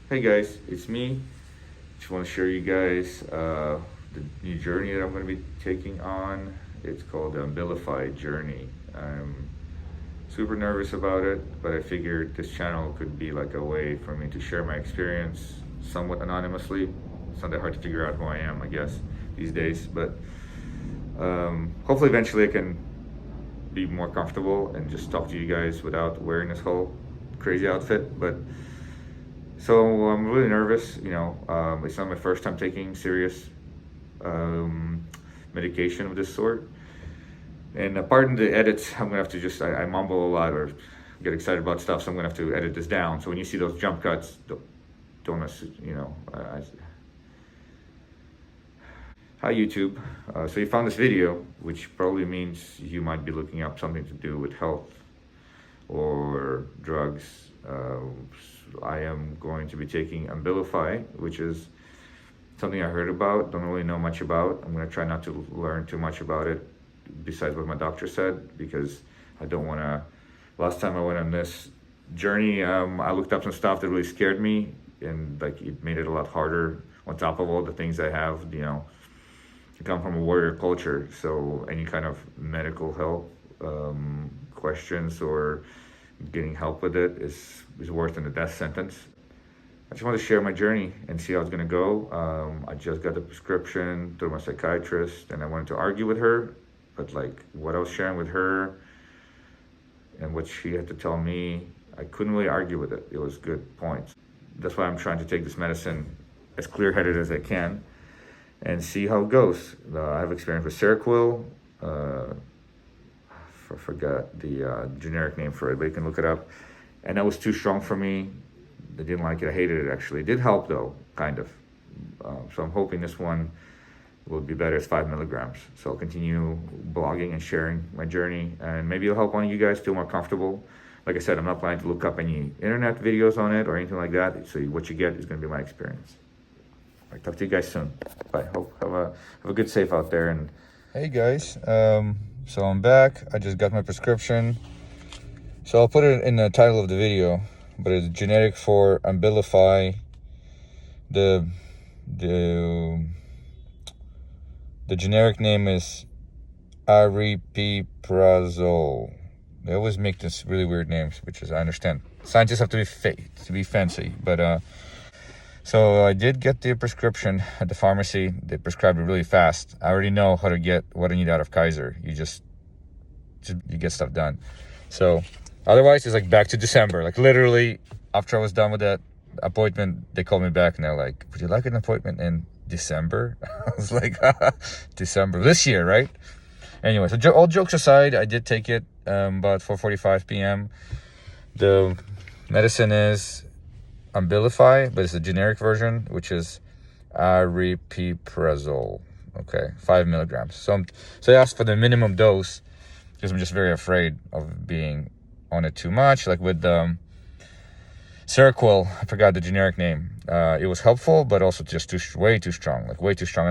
Hey guys, it's me. Just want to share you guys the new journey that I'm going to be taking on. It's called the Ambilify journey. I'm super nervous about it, but I figured this channel could be like a way for me to share my experience somewhat anonymously. It's not that hard to figure out who I am, I guess, these days. But hopefully, eventually, I can be more comfortable and just talk to you guys without wearing this whole crazy outfit. But so I'm really nervous. It's not my first time taking serious medication of this sort. And pardon the edits, I'm gonna have to I mumble a lot or get excited about stuff, so I'm gonna have to edit this down. So when you see those jump cuts, don't Hi YouTube. So you found this video, which probably means you might be looking up something to do with health or drugs. I am going to be taking Ambilify, which is something I heard about, don't really know much about. I'm going to try not to learn too much about it besides what my doctor said, because I don't want to. Last time I went on this journey, I looked up some stuff that really scared me, and like it made it a lot harder on top of all the things I have, to come from a warrior culture. So any kind of medical help questions or getting help with it is worse than a death sentence. I just want to share my journey and see how it's going to go. I just got the prescription through my psychiatrist, and I wanted to argue with her, but like what I was sharing with her and what she had to tell me, I couldn't really argue with it. It was good points. That's why I'm trying to take this medicine as clear-headed as I can and see how it goes. I have experience with Seroquel. I forgot the generic name for it, but you can look it up. And that was too strong for me. I didn't like it. I hated it, actually. It did help, though, kind of. So I'm hoping this one will be better. It's 5 milligrams. So I'll continue blogging and sharing my journey. And maybe it'll help one of you guys feel more comfortable. Like I said, I'm not planning to look up any internet videos on it or anything like that. So what you get is going to be my experience. All right, talk to you guys soon. Bye. Hope have a good safe out there. And hey, guys. So I'm back. I just got my prescription. So I'll put it in the title of the video, but it's generic for Ambilify. The generic name is ARIPIPRAZOLE. They always make this really weird names, which is, I understand. Scientists have to be fancy, but so I did get the prescription at the pharmacy. They prescribed it really fast. I already know how to get what I need out of Kaiser. You get stuff done. So otherwise, it's like back to December. Like literally, after I was done with that appointment, they called me back and they're like, "Would you like an appointment in December?" I was like, "December this year, right?" Anyway, so all jokes aside, I did take it about 4:45 p.m. The medicine is Ambilify, but it's a generic version, which is ARIPIPRAZOLE. Okay, 5 milligrams. So I asked for the minimum dose because I'm just very afraid of being on it too much. Like with Seroquel, I forgot the generic name. It was helpful, but also just way too strong. And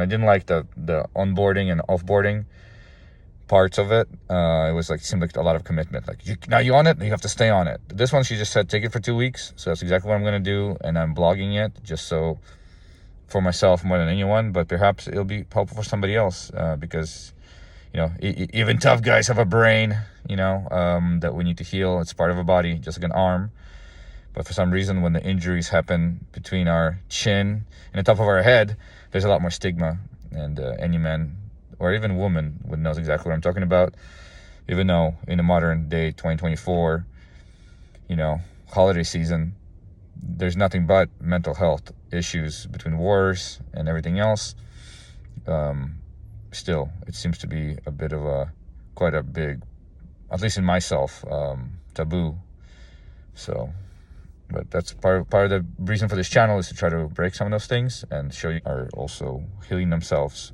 I didn't like the onboarding and offboarding parts of it. It seemed like a lot of commitment. Like, now you on it, you have to stay on it. This one, she just said, take it for 2 weeks. So that's exactly what I'm going to do. And I'm blogging it just so for myself more than anyone, but perhaps it'll be helpful for somebody else because, even tough guys have a brain, that we need to heal. It's part of a body, just like an arm. But for some reason, when the injuries happen between our chin and the top of our head, there's a lot more stigma. And any man or even woman would know exactly what I'm talking about. Even though in the modern day, 2024, holiday season, there's nothing but mental health issues between wars and everything else. Still, it seems to be a bit of quite a big, at least in myself, taboo. So, but that's part of the reason for this channel is to try to break some of those things and show you are also healing themselves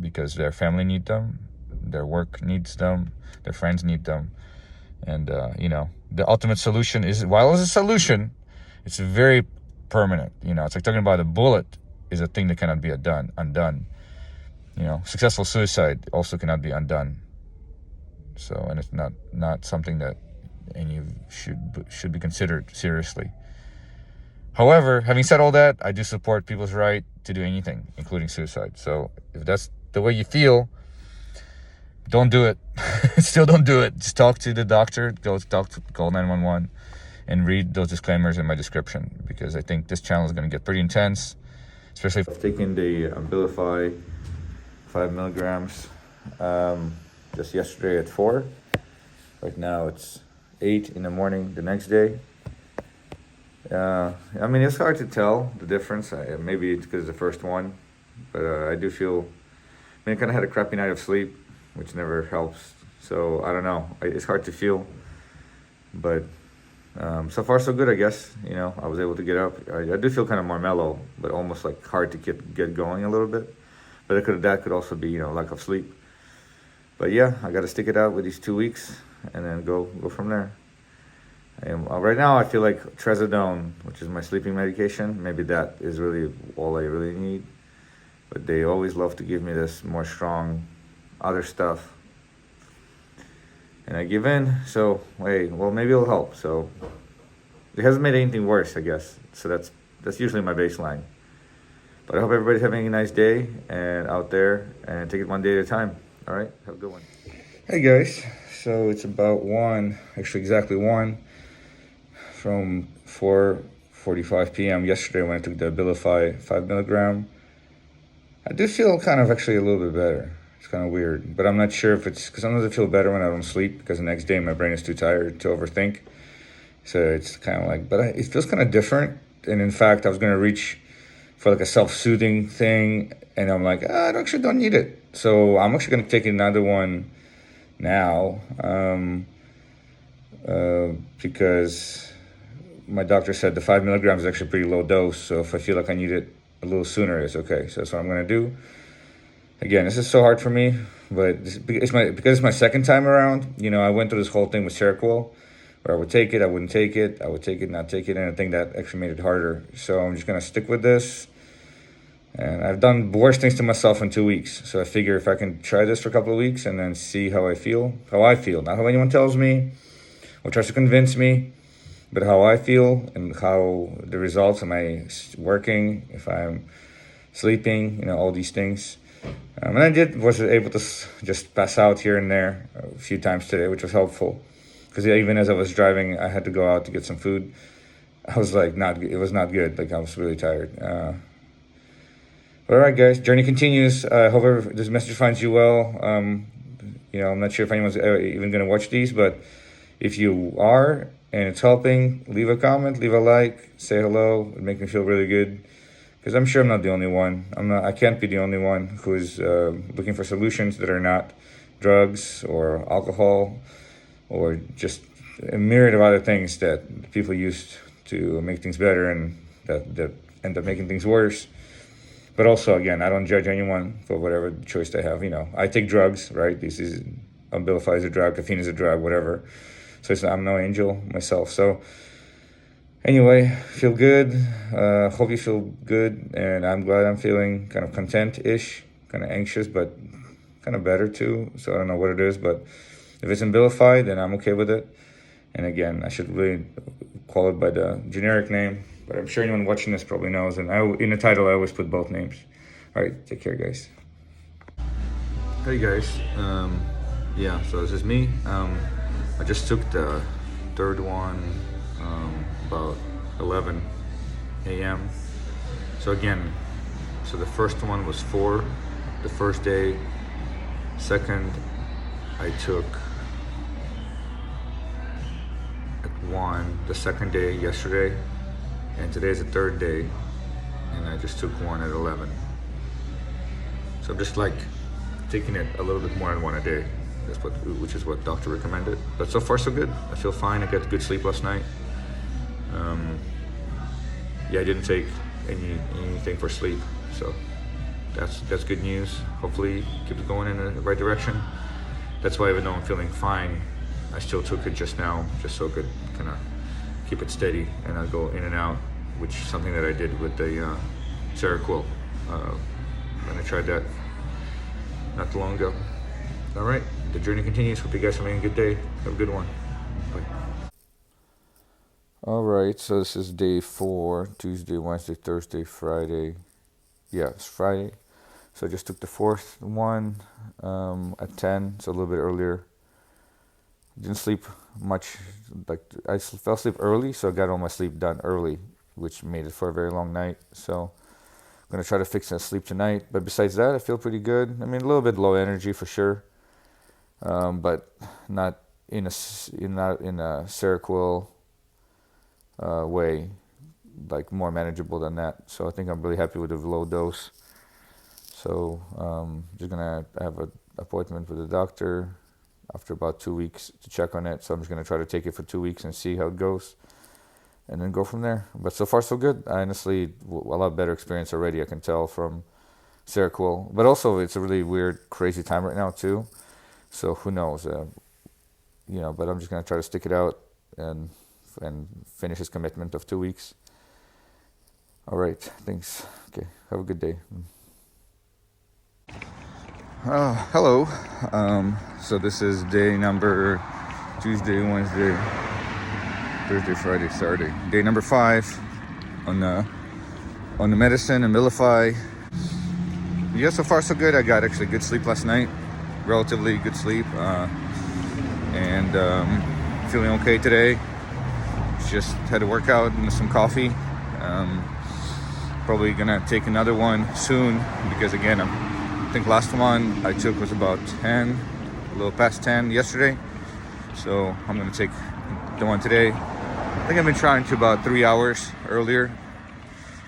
because their family need them, their work needs them, their friends need them. And, the ultimate solution is, while it's a solution, it's very permanent. It's like talking about a bullet is a thing that cannot be undone. Successful suicide also cannot be undone. So, and it's not something that any should be considered seriously. However, having said all that, I do support people's right to do anything, including suicide. So if that's the way you feel, don't do it. Still don't do it. Just talk to the doctor, call 911, and read those disclaimers in my description, because I think this channel is going to get pretty intense, especially if I've taken the Ambilify 5 milligrams just yesterday at 4. Right now it's 8 in the morning the next day. I mean, it's hard to tell the difference. Maybe it's because it's the first one, but I do feel, I kind of had a crappy night of sleep, which never helps. So I don't know. It's hard to feel, but so far so good, I guess. I was able to get up. I do feel kind of more mellow, but almost like hard to get going a little bit. But that could also be lack of sleep. But yeah, I got to stick it out with these 2 weeks and then go from there. Right now I feel like trazodone, which is my sleeping medication, maybe that is really all I really need. But they always love to give me this more strong other stuff, and I give in. So well, maybe it'll help. So it hasn't made anything worse, I guess. So that's usually my baseline. But I hope everybody's having a nice day and out there, and take it one day at a time. All right, have a good one. Hey guys, so it's about exactly 1 from 4:45 p.m. yesterday when I took the Ambilify 5 milligram. I did feel kind of actually a little bit better. It's kind of weird, but I'm not sure if it's because sometimes I feel better when I don't sleep, because the next day my brain is too tired to overthink. So it's kind of like, but it feels kind of different. And in fact, I was going to reach for like a self-soothing thing, and I'm like, I actually don't need it. So I'm actually going to take another one now, because my doctor said the 5 milligrams is actually a pretty low dose. So if I feel like I need it a little sooner, it's okay. So that's what I'm going to do. Again, this is so hard for me, but because it's my second time around. I went through this whole thing with Seroquel, where I would take it, I wouldn't take it, I would take it, not take it, and I think that actually made it harder. So I'm just going to stick with this. And I've done worse things to myself in 2 weeks. So I figure if I can try this for a couple of weeks and then see how I feel, not how anyone tells me or tries to convince me, but how I feel and how the results, am I working, if I'm sleeping, all these things. And I was able to just pass out here and there a few times today, which was helpful. Because even as I was driving, I had to go out to get some food. I was like, it was not good. Like, I was really tired. All right, guys, journey continues. I hope this message finds you well. I'm not sure if anyone's even going to watch these, but if you are and it's helping, leave a comment, leave a like, say hello. It makes me feel really good, because I'm sure I'm not the only one. I can't be the only one who is looking for solutions that are not drugs or alcohol or just a myriad of other things that people use to make things better and that end up making things worse. But also, again, I don't judge anyone for whatever choice they have. I take drugs, right? This is Ambilify is a drug, caffeine is a drug, whatever. So I'm no angel myself. So anyway, feel good. Hope you feel good, and I'm glad I'm feeling kind of content-ish, kind of anxious, but kind of better too. So I don't know what it is, but if it's Ambilify, then I'm okay with it. And again, I should really call it by the generic name, but I'm sure anyone watching this probably knows. And in the title, I always put both names. All right, take care, guys. Hey guys, yeah, so this is me. I just took the third one about 11 a.m. So again, the first one was 4 the first day. Second, I took at 1 the second day yesterday, and today's the third day, and I just took 1 at 11. So I'm just like taking it a little bit more than 1 a day. Which is what doctor recommended. But so far so good. I feel fine. I got good sleep last night. Yeah, I didn't take anything for sleep, so that's good news. Hopefully keep it going in the right direction. That's why, even though I'm feeling fine, I still took it just now, just so I could kind of keep it steady and not go in and out, which is something that I did with the Seroquel when I tried that not too long ago. All right, the journey continues. Hope you guys are having a good day. Have a good one. Bye. All right, so this is day 4, Tuesday, Wednesday, Thursday, Friday. Yeah, it's Friday. So I just took the fourth one at 10, so a little bit earlier. Didn't sleep much. Like I fell asleep early, so I got all my sleep done early, which made it for a very long night. So I'm gonna try to fix that sleep tonight. But besides that, I feel pretty good. I mean, a little bit low energy for sure, but not in a Seroquel way, like more manageable than that. So I think I'm really happy with the low dose. So just gonna have an appointment with the doctor after about 2 weeks to check on it. So I'm just gonna try to take it for 2 weeks and see how it goes, and then go from there. But so far so good. Honestly, a lot better experience already. I can tell from Seroquel, but also it's a really weird, crazy time right now too. So who knows? But I'm just gonna try to stick it out and finish his commitment of 2 weeks. All right, thanks. Okay, have a good day. Hello. So this is day number Tuesday, Wednesday, Thursday, Friday, Saturday. Day number 5 on the medicine, Ambilify. Yeah, so far so good. I got actually good sleep last night, relatively good sleep, and feeling okay today. Just had a workout and some coffee. Probably gonna take another one soon because again, I think last one I took was about 10, a little past 10 yesterday. So I'm gonna take the one today. I think I've been trying to about 3 hours earlier,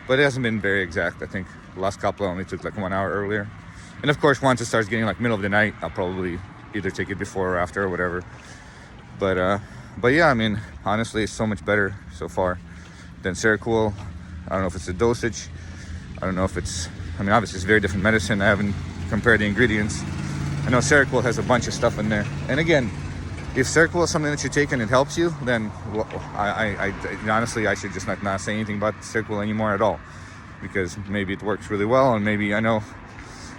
but it hasn't been very exact. I think the last couple I only took like 1 hour earlier. And of course, once it starts getting like middle of the night, I'll probably either take it before or after or whatever. But yeah, I mean, honestly, it's so much better so far than Seroquel. I don't know if it's the dosage. I don't know if it's, I mean, obviously it's very different medicine. I haven't compared the ingredients. I know Seroquel has a bunch of stuff in there. And again, if Seroquel is something that you take and it helps you, then I honestly, I should just not say anything about Seroquel anymore at all. Because maybe it works really well, and maybe I know,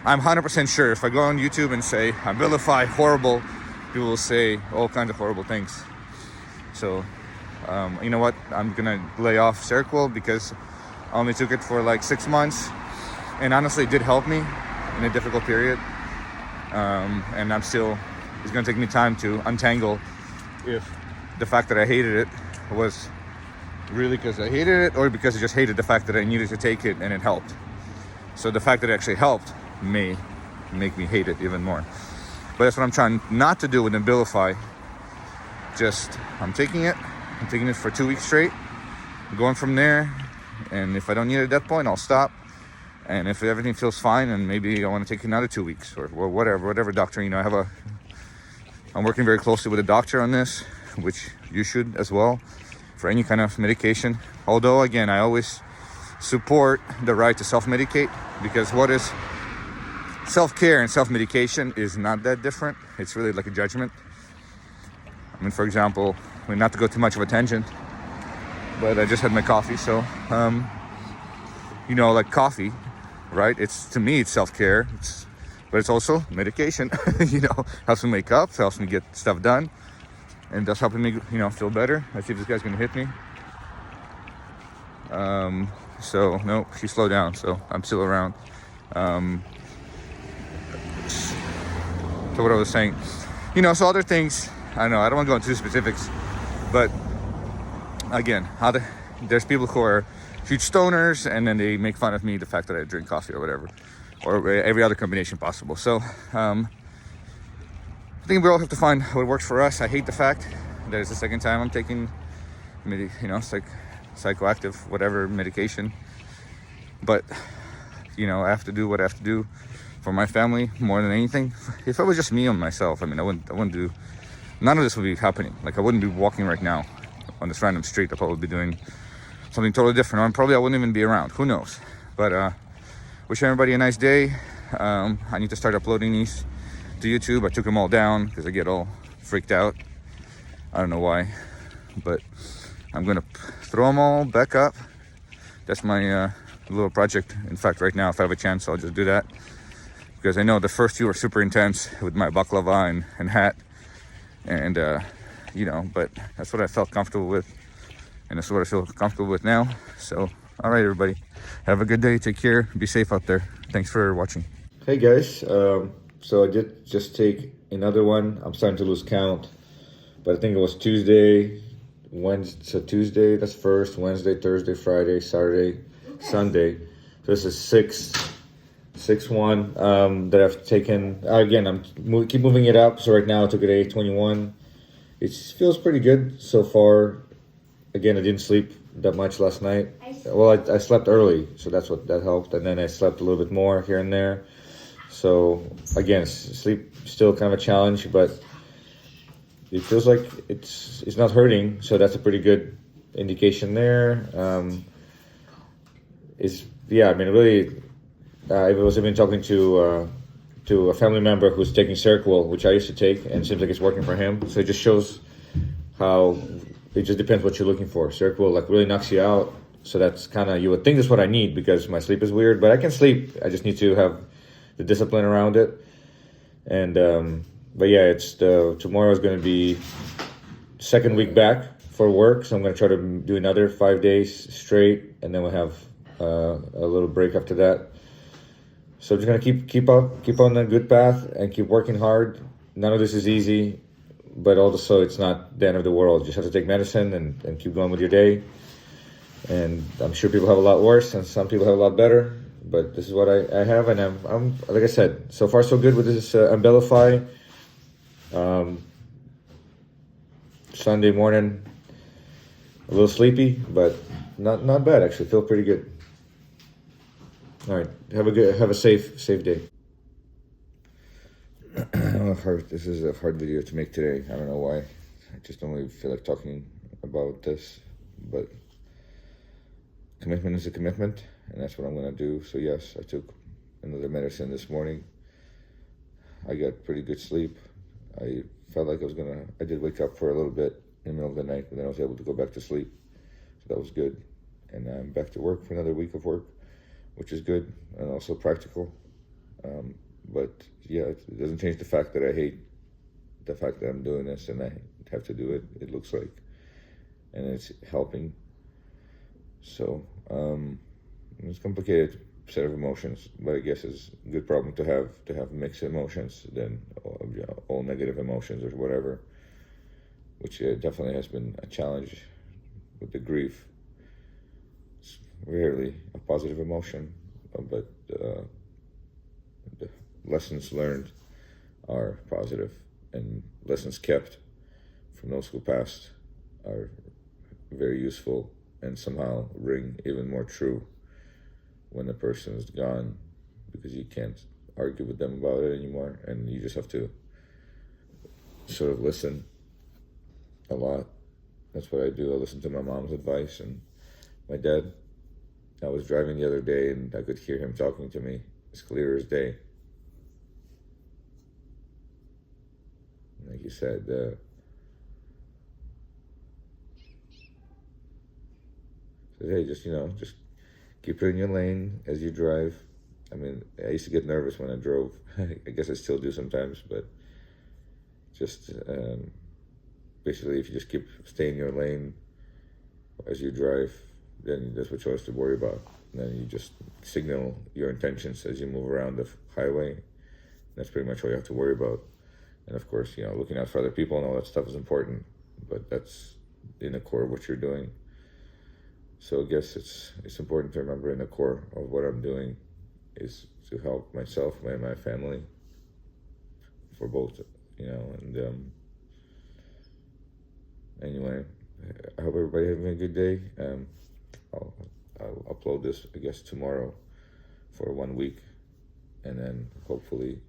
I'm 100% sure if I go on YouTube and say, Ambilify, horrible, people will say all kinds of horrible things. So, you know what? I'm gonna lay off Seroquel because I only took it for like 6 months, and honestly, it did help me in a difficult period. And it's gonna take me time to untangle if the fact that I hated it was really because I hated it or because I just hated the fact that I needed to take it and it helped. So the fact that it actually helped may make me hate it even more. But that's what I'm trying not to do with Ambilify. Just, I'm taking it for 2 weeks straight, going from there, and if I don't need it at that point, I'll stop. And if everything feels fine, and maybe I want to take another 2 weeks or whatever doctor, I'm working very closely with a doctor on this, which you should as well, for any kind of medication. Although, again, I always support the right to self-medicate, because what is self-care and self-medication is not that different. It's really like a judgment. I mean, for example, not to go too much of a tangent, but I just had my coffee, so, like coffee, right? To me, it's self-care, but it's also medication. Helps me wake up, helps me get stuff done, and that's helping me, feel better. Let's see if this guy's gonna hit me. So, no, she slowed down, so I'm still around. So what I was saying, so other things, I don't know, I don't want to go into specifics, but again, there's people who are huge stoners, and then they make fun of me, the fact that I drink coffee or whatever, or every other combination possible. So I think we all have to find what works for us. I hate the fact that it's the second time I'm taking psychoactive whatever medication, but I have to do what I have to do for my family more than anything. If it was just me and myself, I wouldn't do, none of this would be happening. Like, I wouldn't be walking right now on this random street. I'd probably be doing something totally different, or probably I wouldn't even be around, who knows. But wish everybody a nice day. I need to start uploading these to YouTube. I took them all down because I get all freaked out. I don't know why, but I'm gonna throw them all back up. That's my little project. In fact, right now, if I have a chance, I'll just do that, because I know the first few are super intense with my baklava and hat, and but that's what I felt comfortable with. and that's what I feel comfortable with now. So, all right, everybody, have a good day. Take care. Be safe out there. Thanks for watching. Hey guys, so I did just take another one. I'm starting to lose count, but I think it was Tuesday, Wednesday. So Tuesday, that's first. Wednesday, Thursday, Friday, Saturday, Sunday. So this is sixth one that I've taken. Again, keep moving it up. So right now I took it at 8:21. It feels pretty good so far. Again, I didn't sleep that much last night. Well, I slept early, so that helped. And then I slept a little bit more here and there. So again, sleep still kind of a challenge, but it feels like it's not hurting. So that's a pretty good indication there. Really, I was even talking to a family member who's taking Seroquel, which I used to take, and it seems like it's working for him. So it just shows how it just depends what you're looking for. Seroquel like really knocks you out. So that's kind of, you would think that's what I need because my sleep is weird, but I can sleep. I just need to have the discipline around it. And but yeah, tomorrow is going to be second week back for work, so I'm going to try to do another 5 days straight, and then we'll have a little break after that. So I'm just going to keep on the good path and keep working hard. None of this is easy, but also it's not the end of the world. You just have to take medicine and keep going with your day. And I'm sure people have a lot worse, and some people have a lot better. But this is what I have, and I'm like I said, so far so good with this Ambilify. Sunday morning, a little sleepy, but not bad actually. Feel pretty good. All right, have a safe day. This is a hard video to make today. I don't know why. I just don't really feel like talking about this, but commitment is a commitment, and that's what I'm gonna do. So yes, I took another medicine this morning. I got pretty good sleep. I felt like I did wake up for a little bit in the middle of the night, but then I was able to go back to sleep. So that was good. And I'm back to work for another week of work, which is good and also practical. But yeah, it doesn't change the fact that I hate the fact that I'm doing this and I have to do it, it looks like. And it's helping. So it's a complicated set of emotions, but I guess it's a good problem to have mixed emotions than all negative emotions or whatever, which definitely has been a challenge with the grief. It's rarely a positive emotion, but the lessons learned are positive, and lessons kept from those who passed are very useful and somehow ring even more true when the person is gone, because you can't argue with them about it anymore, and you just have to sort of listen a lot. That's what I do. I listen to my mom's advice and my dad. I was driving the other day and I could hear him talking to me as clear as day. Like you said, hey, just keep it in your lane as you drive. I mean, I used to get nervous when I drove. I guess I still do sometimes, but just basically, if you just stay in your lane as you drive, then that's what you have to worry about. And then you just signal your intentions as you move around the highway. That's pretty much all you have to worry about. And of course, looking out for other people and all that stuff is important, but that's in the core of what you're doing. So I guess it's important to remember in the core of what I'm doing is to help myself and my family for both, and anyway, I hope everybody having a good day. I'll upload this, I guess, tomorrow for 1 week, and then hopefully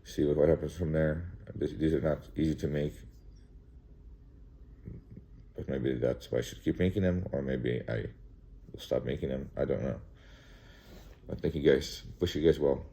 see what happens from there. These are not easy to make, but maybe that's why I should keep making them, or maybe I will stop making them. I don't know. But thank you guys. Wish you guys well.